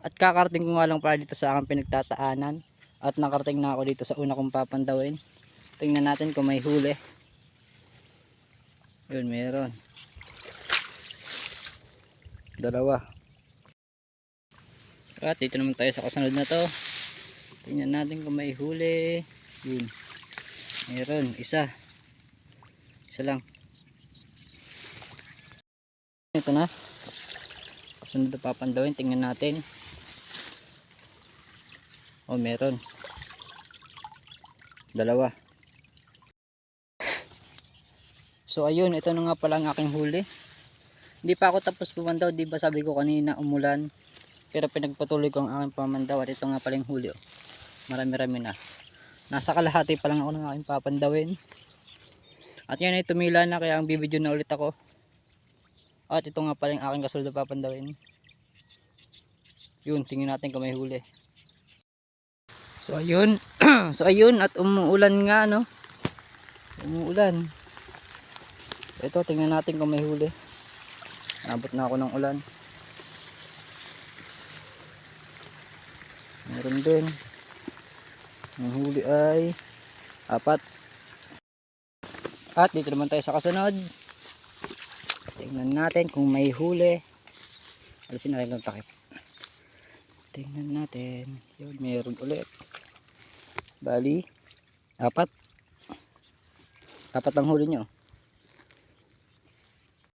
At kakarating ko nga lang para dito sa aking pinagtataanan. At nakarating na ako dito sa una kong papandawin. Tingnan natin kung may huli. Yun, meron. Dalawa. At dito naman tayo sa kasunod na to. Tingnan natin kung may huli. Yun. Meron. Isa. Isa lang. Ito na. Kasunod na papandawin. Tingnan natin. Oh, meron. Dalawa. So ayun, ito na nga pala ang aking huli. Hindi pa ako tapos pumandaw, di ba sabi ko kanina umulan. Pero pinagpatuloy ko ang aking pamandaw at ito nga pala yung huli. Oh. Marami-rami na. Nasa kalahati pa lang ako ng aking papandawin. At yan ay tumila na kaya ang bibidyo na ulit ako. At ito nga pala yung aking kasunod na papandawin. Yun, tingnan natin kung may huli. So ayun, so ayun at umuulan nga no. Umuulan. So ito tingnan natin kung may huli. Abot na ako ng ulan. Meron din. Ang huli ay 4. At dito naman tayo sa kasunod. Tingnan natin kung may huli. Alisin natin ang takip. Tingnan natin. Yun, meron ulit. Bali 4. 4 ang huli nyo.